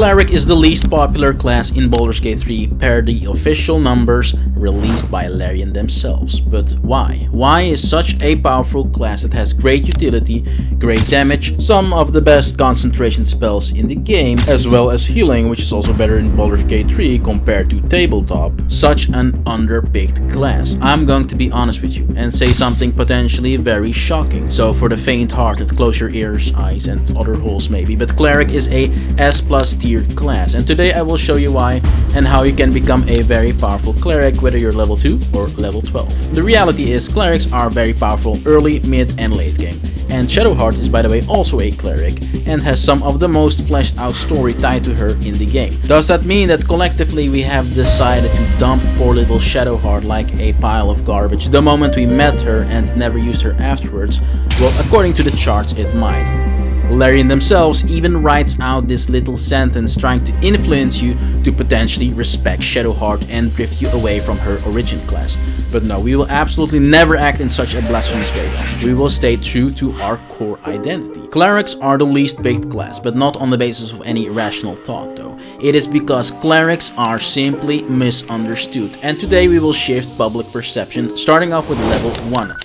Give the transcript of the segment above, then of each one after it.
Cleric is the least popular class in Baldur's Gate 3 per the official numbers released by Larian themselves. But why? Why is such a powerful class that has great utility, great damage, some of the best concentration spells in the game, as well as healing, which is also better in Baldur's Gate 3 compared to tabletop, such an underpicked class? I'm going to be honest with you and say something potentially very shocking. So for the faint-hearted, close your ears, eyes and other holes maybe, but Cleric is a S+ tier class, and today I will show you why and how you can become a very powerful Cleric whether you're level 2 or level 12. The reality is Clerics are very powerful early, mid and late game. And Shadowheart is, by the way, also a Cleric and has some of the most fleshed out story tied to her in the game. Does that mean that collectively we have decided to dump poor little Shadowheart like a pile of garbage the moment we met her and never used her afterwards? Well, according to the charts, it might. Larian themselves even writes out this little sentence trying to influence you to potentially respect Shadowheart and drift you away from her origin class. But no, we will absolutely never act in such a blasphemous way. We will stay true to our core identity. Clerics are the least baked class, but not on the basis of any rational thought though. It is because Clerics are simply misunderstood. And today we will shift public perception, starting off with level 1.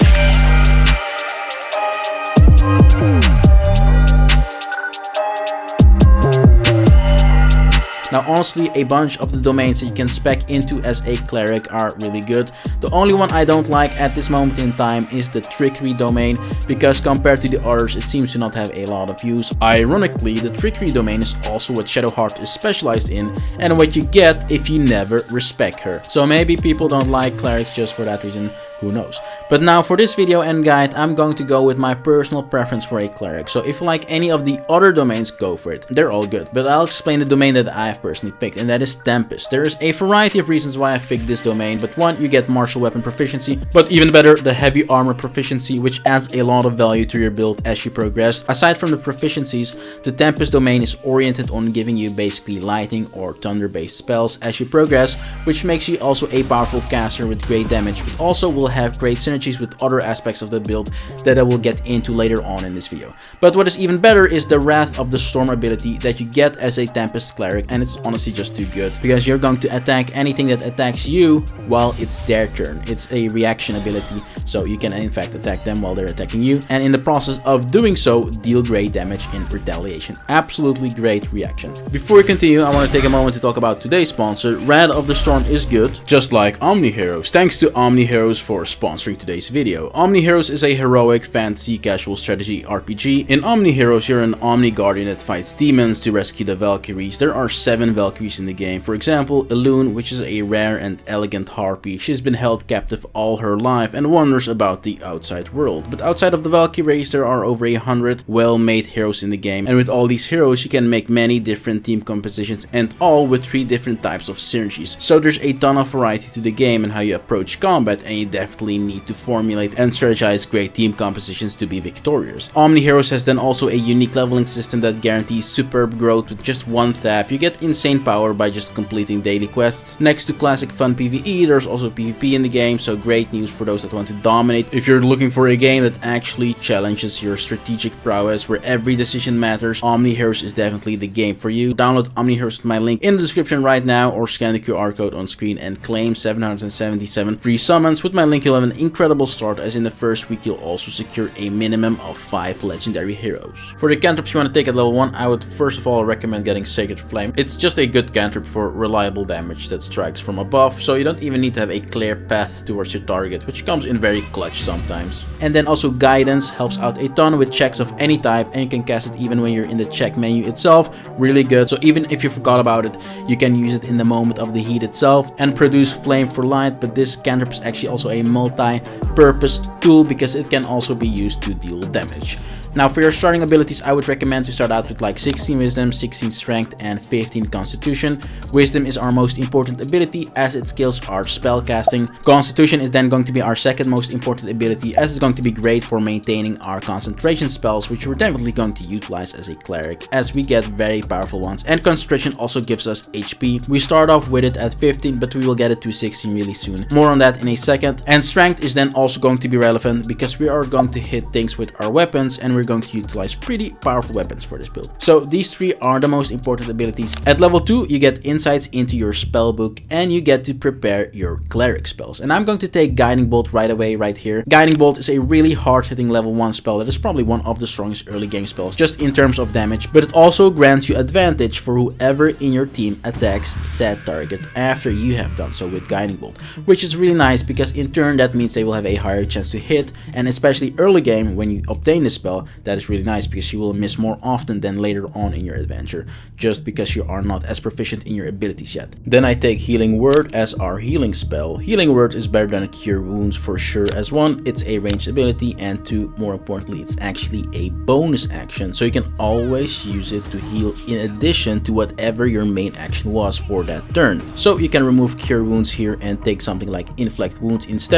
Now honestly, a bunch of the domains that you can spec into as a Cleric are really good. The only one I don't like at this moment in time is the Trickery domain, because compared to the others it seems to not have a lot of use. Ironically, the Trickery domain is also what Shadowheart is specialized in and what you get if you never respect her. So maybe people don't like Clerics just for that reason. Who knows? But now for this video and guide, I'm going to go with my personal preference for a Cleric. So if you like any of the other domains, go for it. They're all good. But I'll explain the domain that I've personally picked, and that is Tempest. There is a variety of reasons why I've picked this domain, but one, you get martial weapon proficiency, but even better, the heavy armor proficiency, which adds a lot of value to your build as you progress. Aside from the proficiencies, the Tempest domain is oriented on giving you basically lightning or thunder based spells as you progress, which makes you also a powerful caster with great damage, but also will have great synergies with other aspects of the build that I will get into later on in this video. But what is even better is the Wrath of the Storm ability that you get as a Tempest Cleric, and it's honestly just too good because you're going to attack anything that attacks you while it's their turn. It's a reaction ability, so you can in fact attack them while they're attacking you, and in the process of doing so, deal great damage in retaliation. Absolutely great reaction. Before we continue, I want to take a moment to talk about today's sponsor. Wrath of the Storm is good, just like Omni Heroes. Thanks to Omni Heroes for sponsoring today's video. Omni Heroes is a heroic fantasy casual strategy RPG. In Omni Heroes, you're an Omni Guardian that fights demons to rescue the Valkyries. There are 7 Valkyries in the game. For example, Elune, which is a rare and elegant harpy. She's been held captive all her life and wonders about the outside world. But outside of the Valkyries, there are over 100 well-made heroes in the game, and with all these heroes you can make many different team compositions, and all with 3 different types of synergies. So there's a ton of variety to the game and how you approach combat, and you definitely need to formulate and strategize great team compositions to be victorious. Omni Heroes has then also a unique leveling system that guarantees superb growth with just one tap. You get insane power by just completing daily quests. Next to classic fun PvE, there's also PvP in the game, so great news for those that want to dominate. If you're looking for a game that actually challenges your strategic prowess, where every decision matters, Omni Heroes is definitely the game for you. Download Omni Heroes with my link in the description right now, or scan the QR code on screen and claim 777 free summons. With my link you'll have an incredible start, as in the first week you'll also secure a minimum of 5 legendary heroes. For the cantrips you want to take at level 1, I would first of all recommend getting Sacred Flame. It's just a good cantrip for reliable damage that strikes from above, so you don't even need to have a clear path towards your target, which comes in very clutch sometimes. And then also Guidance helps out a ton with checks of any type, and you can cast it even when you're in the check menu itself. Really good, so even if you forgot about it, you can use it in the moment of the heat itself and produce flame for light. But this cantrip is actually also a multi-purpose tool because it can also be used to deal damage. Now for your starting abilities, I would recommend to start out with like 16 Wisdom, 16 Strength and 15 Constitution. Wisdom is our most important ability as its skills are spellcasting. Constitution is then going to be our second most important ability, as it's going to be great for maintaining our concentration spells, which we're definitely going to utilize as a Cleric, as we get very powerful ones. And Concentration also gives us HP. We start off with it at 15, but we will get it to 16 really soon. More on that in a second. And strength is then also going to be relevant because we are going to hit things with our weapons and we're going to utilize pretty powerful weapons for this build. So these three are the most important abilities. At level 2, you get insights into your spell book and you get to prepare your cleric spells. And I'm going to take Guiding Bolt right away right here. Guiding Bolt is a really hard hitting level 1 spell that is probably one of the strongest early game spells just in terms of damage, but it also grants you advantage for whoever in your team attacks said target after you have done so with Guiding Bolt, which is really nice because in turn that means they will have a higher chance to hit, and especially early game when you obtain this spell, that is really nice because you will miss more often than later on in your adventure just because you are not as proficient in your abilities yet. Then I take Healing Word as our healing spell. Healing Word is better than Cure Wounds for sure, as 1, it's a ranged ability, and 2, more importantly, it's actually a bonus action, so you can always use it to heal in addition to whatever your main action was for that turn. So you can remove Cure Wounds here and take something like Inflict Wounds instead,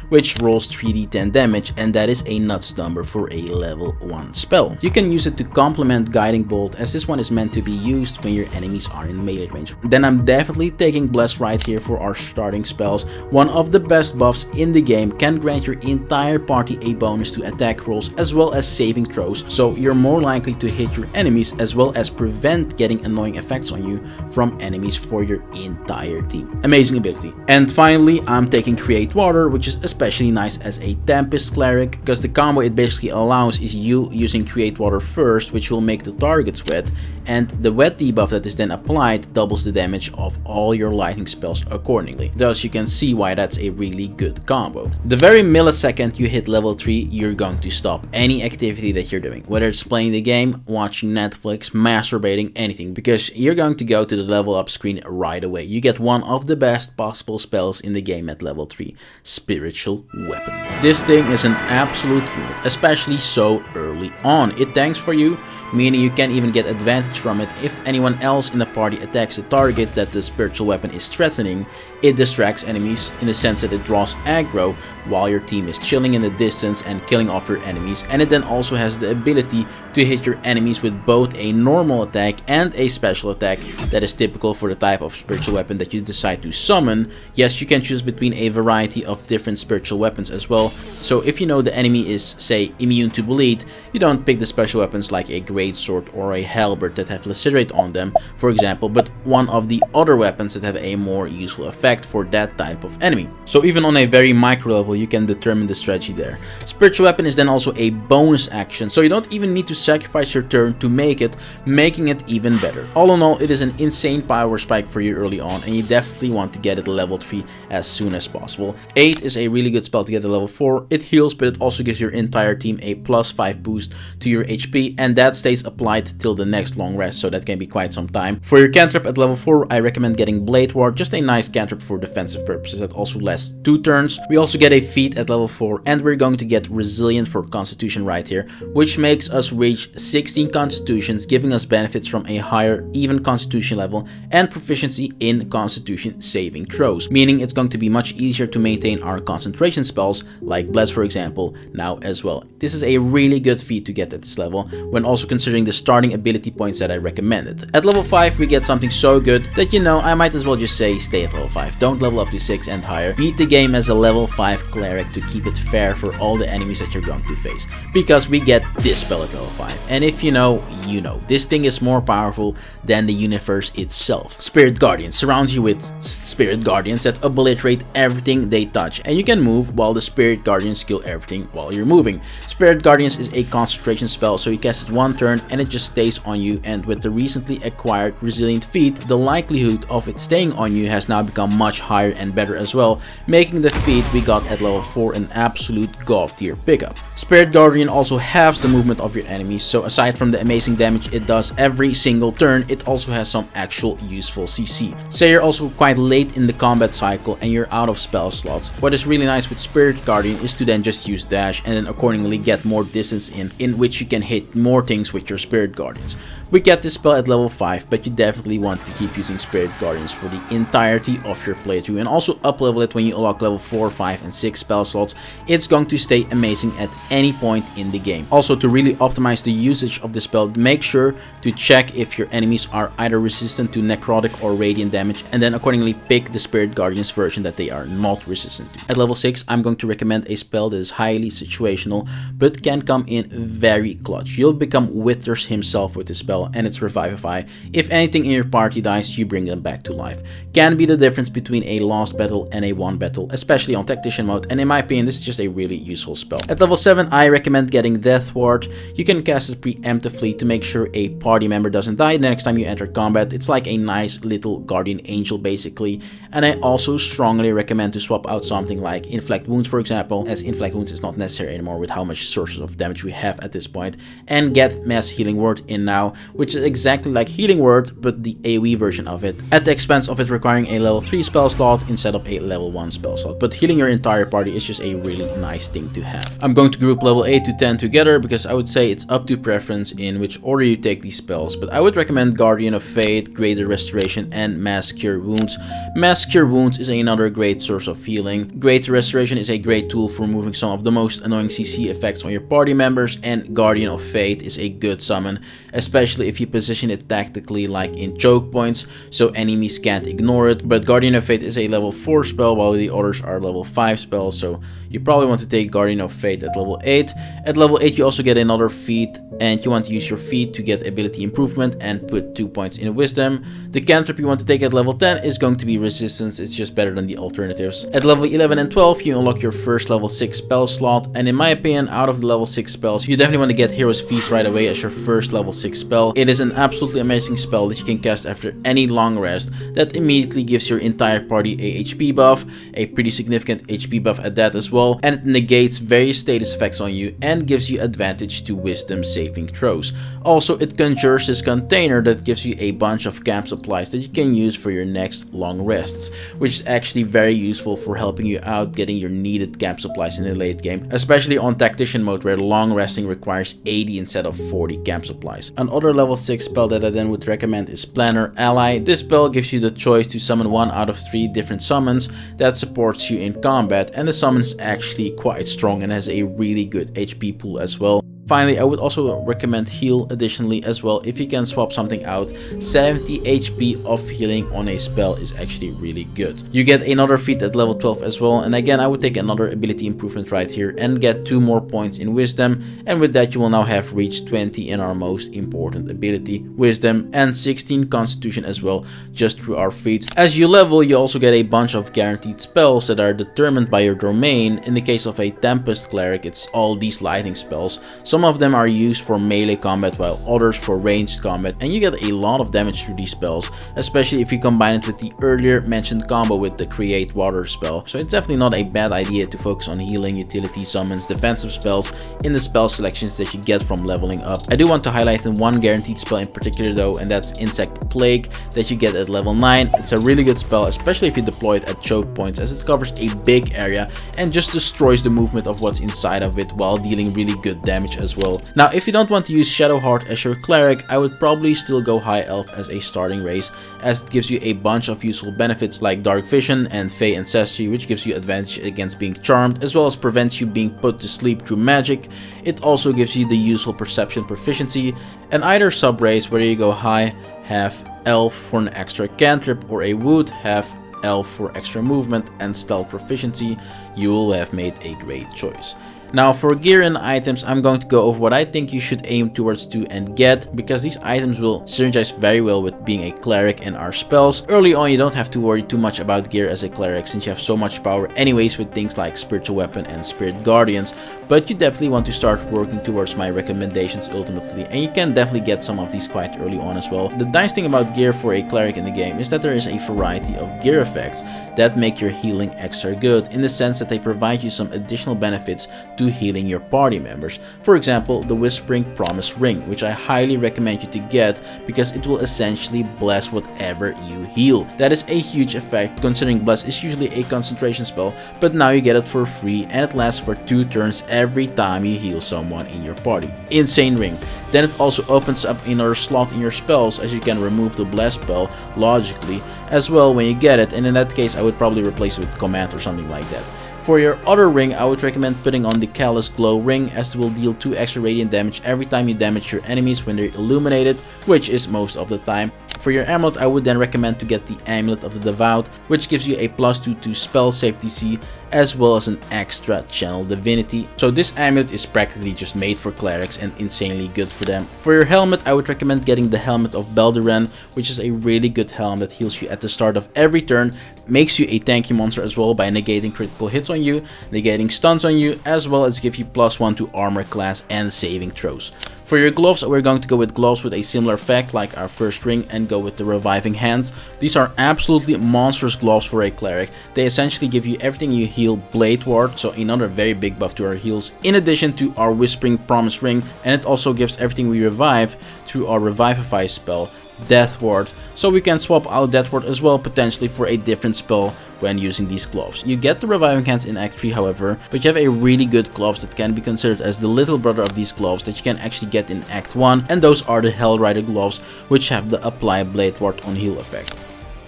which rolls 3d10 damage, and that is a nuts number for a level 1 spell. You can use it to complement Guiding Bolt, as this one is meant to be used when your enemies are in melee range. Then I'm definitely taking Bless right here for our starting spells. One of the best buffs in the game, can grant your entire party a bonus to attack rolls as well as saving throws, so you're more likely to hit your enemies as well as prevent getting annoying effects on you from enemies for your entire team. Amazing ability. And finally, I'm taking Create Water, which is especially nice as a Tempest cleric, because the combo it basically allows is you using Create Water first, which will make the targets wet, and the wet debuff that is then applied doubles the damage of all your lightning spells accordingly. Thus you can see why that's a really good combo. The very millisecond you hit level 3, you're going to stop any activity that you're doing, whether it's playing the game, watching Netflix, masturbating, anything, because you're going to go to the level up screen right away. You get one of the best possible spells in the game at level 3, Spiritual Weapon. This thing is an absolute unit, especially so early on. It tanks for you, meaning you can even get advantage from it. If anyone else in the party attacks a target that the spiritual weapon is threatening, it distracts enemies in the sense that it draws aggro while your team is chilling in the distance and killing off your enemies, and it then also has the ability to hit your enemies with both a normal attack and a special attack that is typical for the type of spiritual weapon that you decide to summon. Yes, you can choose between a variety of different spiritual weapons as well, so if you know the enemy is, say, immune to bleed, you don't pick the special weapons like a greatsword or a halberd that have lacerate on them, for example, but one of the other weapons that have a more useful effect for that type of enemy. So even on a very micro level, you can determine the strategy there. Spiritual weapon is then also a bonus action, so you don't even need to sacrifice your turn to make it, making it even better. All in all, it is an insane power spike for you early on, and you definitely want to get it to level 3 as soon as possible. 8 is a really good spell to get to level 4. It heals, but it also gives your entire team a +5 boost to your HP, and that stays applied till the next long rest, so that can be quite some time. For your cantrip at level 4, I recommend getting Blade Ward, just a nice cantrip for defensive purposes that also lasts 2 turns. We also get a feat at level 4, and we're going to get Resilient for Constitution right here, which makes us reach 16 Constitutions, giving us benefits from a higher even Constitution level and proficiency in Constitution saving throws, meaning it's going to be much easier to maintain our concentration spells like Bless for example now as well. This is a really good feat to get at this level when also considering the starting ability points that I recommended. At level 5 we get something so good that, you know, I might as well just say stay at level 5. Don't level up to 6 and higher. Beat the game as a level 5 cleric to keep it fair for all the enemies that you're going to face, because we get this spell at level 5, and if you know, you know. This thing is more powerful than the universe itself. Spirit Guardian surrounds you with Spirit Guardians that obliterate everything they touch, and you can move while the Spirit Guardians kill everything while you're moving. Spirit Guardians is a concentration spell, so you cast it 1 turn and it just stays on you, and with the recently acquired Resilient feat, the likelihood of it staying on you has now become much higher and better as well, making the feat we got at level 4 an absolute god tier pickup. Spirit Guardian also halves the movement of your enemies, so aside from the amazing damage it does every single turn, it also has some actual useful CC. Say you're also quite late in the combat cycle and you're out of spell slots, what is really nice with Spirit Guardian is to then just use dash and then accordingly get more distance in which you can hit more things with with your Spirit Guardians. We get this spell at level 5, but you definitely want to keep using Spirit Guardians for the entirety of your playthrough, and also up level it when you unlock level 4, 5 and 6 spell slots. It's going to stay amazing at any point in the game. Also, to really optimize the usage of the spell, make sure to check if your enemies are either resistant to necrotic or radiant damage, and then accordingly pick the Spirit Guardians version that they are not resistant to. At level 6, I'm going to recommend a spell that is highly situational but can come in very clutch. You'll become Withers himself with this spell, and it's Revivify. If anything in your party dies, you bring them back to life. Can be the difference between a lost battle and a won battle, especially on tactician mode, and in my opinion this is just a really useful spell. At level 7, I recommend getting Death Ward. You can cast it preemptively to make sure a party member doesn't die the next time you enter combat. It's like a nice little guardian angel basically, and I also strongly recommend to swap out something like Inflict Wounds, for example, as Inflict Wounds is not necessary anymore with how much sources of damage we have at this point, and get Mass Healing Word in now, which is exactly like Healing Word but the AoE version of it, at the expense of it requiring a level 3 spell slot instead of a level 1 spell slot. But healing your entire party is just a really nice thing to have. I'm going to group level 8 to 10 together because I would say it's up to preference in which order you take these spells, but I would recommend Guardian of Fate, Greater Restoration and Mass Cure Wounds. Mass Cure Wounds is another great source of healing. Greater Restoration is a great tool for removing some of the most annoying CC effects on your party members, and Guardian of Fate is a good summon, especially if you position it tactically like in choke points so enemies can't ignore it. But Guardian of Fate is a level 4 spell while the others are level 5 spells, so you probably want to take Guardian of Fate at level 8. At level 8 you also get another feat, and you want to use your feat to get ability improvement and put 2 points in wisdom. The cantrip you want to take at level 10 is going to be resistance, it's just better than the alternatives. At level 11 and 12 you unlock your first level 6 spell slot, and in my opinion out of the level 6 spells you definitely want to get Hero's Feast right away as your first level 6 spell. It is an absolutely amazing spell that you can cast after any long rest that immediately gives your entire party a HP buff, a pretty significant HP buff at that as well, and it negates various status effects on you and gives you advantage to wisdom saving throws. Also, it conjures this container that gives you a bunch of camp supplies that you can use for your next long rests, which is actually very useful for helping you out getting your needed camp supplies in the late game, especially on tactician mode where long resting requires 80 instead of 40 camp supplies. Another level 6 spell that I then would recommend is Planner Ally. This spell gives you the choice to summon 1 out of 3 different summons that supports you in combat, and the summon is actually quite strong and has a really good HP pool as well. Finally, I would also recommend heal additionally as well if you can swap something out. 70 HP of healing on a spell is actually really good. You get another feat at level 12 as well, and again I would take another ability improvement right here and get 2 more points in wisdom, and with that you will now have reached 20 in our most important ability, wisdom, and 16 constitution as well just through our feats. As you level you also get a bunch of guaranteed spells that are determined by your domain. In the case of a Tempest Cleric it's all these lightning spells. Some of them are used for melee combat while others for ranged combat, and you get a lot of damage through these spells, especially if you combine it with the earlier mentioned combo with the Create Water spell. So it's definitely not a bad idea to focus on healing, utility summons, defensive spells in the spell selections that you get from leveling up. I do want to highlight the one guaranteed spell in particular though, and that's Insect Plague that you get at level 9. It's a really good spell, especially if you deploy it at choke points, as it covers a big area and just destroys the movement of what's inside of it while dealing really good damage as well. Now, if you don't want to use Shadowheart as your cleric, I would probably still go High Elf as a starting race, as it gives you a bunch of useful benefits like Dark Vision and Fey Ancestry, which gives you advantage against being charmed, as well as prevents you being put to sleep through magic. It also gives you the useful Perception proficiency, and either sub-race, whether you go High, Half Elf for an extra cantrip, or a Wood, Half Elf for extra movement and stealth proficiency, you will have made a great choice. Now for gear and items, I'm going to go over what I think you should aim towards to and get, because these items will synergize very well with being a cleric and our spells. Early on you don't have to worry too much about gear as a cleric, since you have so much power anyways with things like Spiritual Weapon and Spirit Guardians, but you definitely want to start working towards my recommendations ultimately, and you can definitely get some of these quite early on as well. The nice thing about gear for a cleric in the game is that there is a variety of gear effects that make your healing extra good, in the sense that they provide you some additional benefits to healing your party members. For example, the Whispering Promise Ring, which I highly recommend you to get because it will essentially bless whatever you heal. That is a huge effect considering Bless is usually a concentration spell, but now you get it for free and it lasts for 2 turns every time you heal someone in your party. Insane ring. Then it also opens up another slot in your spells, as you can remove the Bless spell logically as well when you get it, and in that case I would probably replace it with Command or something like that. For your other ring, I would recommend putting on the Callous Glow ring, as it will deal 2 extra radiant damage every time you damage your enemies when they're illuminated, which is most of the time. For your amulet, I would then recommend to get the Amulet of the Devout, which gives you a +2 to spell save DC, as well as an extra channel divinity. So this amulet is practically just made for clerics and insanely good for them. For your helmet, I would recommend getting the Helmet of Baldur, which is a really good helmet that heals you at the start of every turn, makes you a tanky monster as well by negating critical hits on you, negating stuns on you, as well as give you +1 to armor class and saving throws. For your gloves, we're going to go with gloves with a similar effect like our first ring and go with the Reviving Hands. These are absolutely monstrous gloves for a cleric. They essentially give you everything you heal Blade Ward, so another very big buff to our heals, in addition to our Whispering Promise Ring, and it also gives everything we revive through our Revivify spell, Death Ward, so we can swap out Death Ward as well potentially for a different spell when using these gloves. You get the Reviving Hands in Act 3 however, but you have a really good gloves that can be considered as the little brother of these gloves that you can actually get in Act 1, and those are the Hellrider gloves, which have the Apply Blade Ward on heal effect.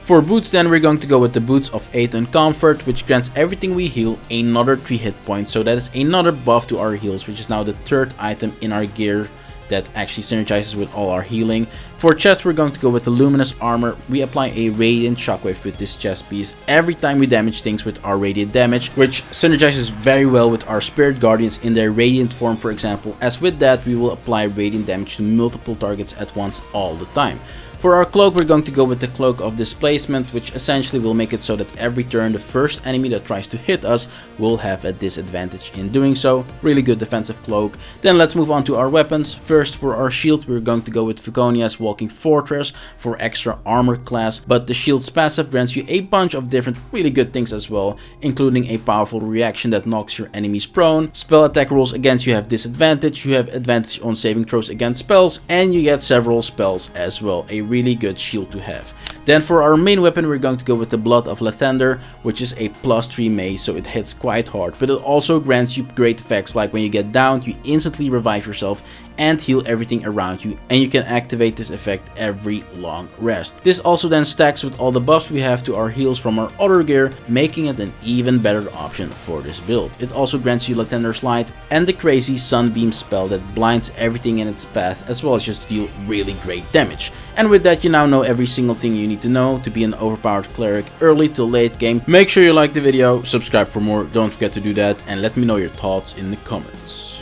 For boots then, we're going to go with the Boots of Aid and Comfort, which grants everything we heal another 3 hit points, so that is another buff to our heals, which is now the 3rd item in our gear that actually synergizes with all our healing. For chest, we're going to go with the Luminous Armor. We apply a Radiant Shockwave with this chest piece every time we damage things with our Radiant damage, which synergizes very well with our Spirit Guardians in their Radiant form, for example, as with that we will apply Radiant damage to multiple targets at once all the time. For our cloak, we're going to go with the Cloak of Displacement, which essentially will make it so that every turn the first enemy that tries to hit us will have a disadvantage in doing so. Really good defensive cloak. Then let's move on to our weapons. First, for our shield, we're going to go with Viconia's Walking Fortress for extra armor class, but the shield's passive grants you a bunch of different really good things as well, including a powerful reaction that knocks your enemies prone. Spell attack rolls against you have disadvantage, you have advantage on saving throws against spells, and you get several spells as well. A really good shield to have. Then for our main weapon, we're going to go with the Blood of Lathander, which is a +3 mace, so it hits quite hard, but it also grants you great effects like when you get downed, you instantly revive yourself and heal everything around you, and you can activate this effect every long rest. This also then stacks with all the buffs we have to our heals from our other gear, making it an even better option for this build. It also grants you Lathander's Light and the crazy Sunbeam spell that blinds everything in its path, as well as just deal really great damage. And with that, you now know every single thing you need to know to be an overpowered cleric early to late game. Make sure you like the video, subscribe for more, don't forget to do that, and let me know your thoughts in the comments.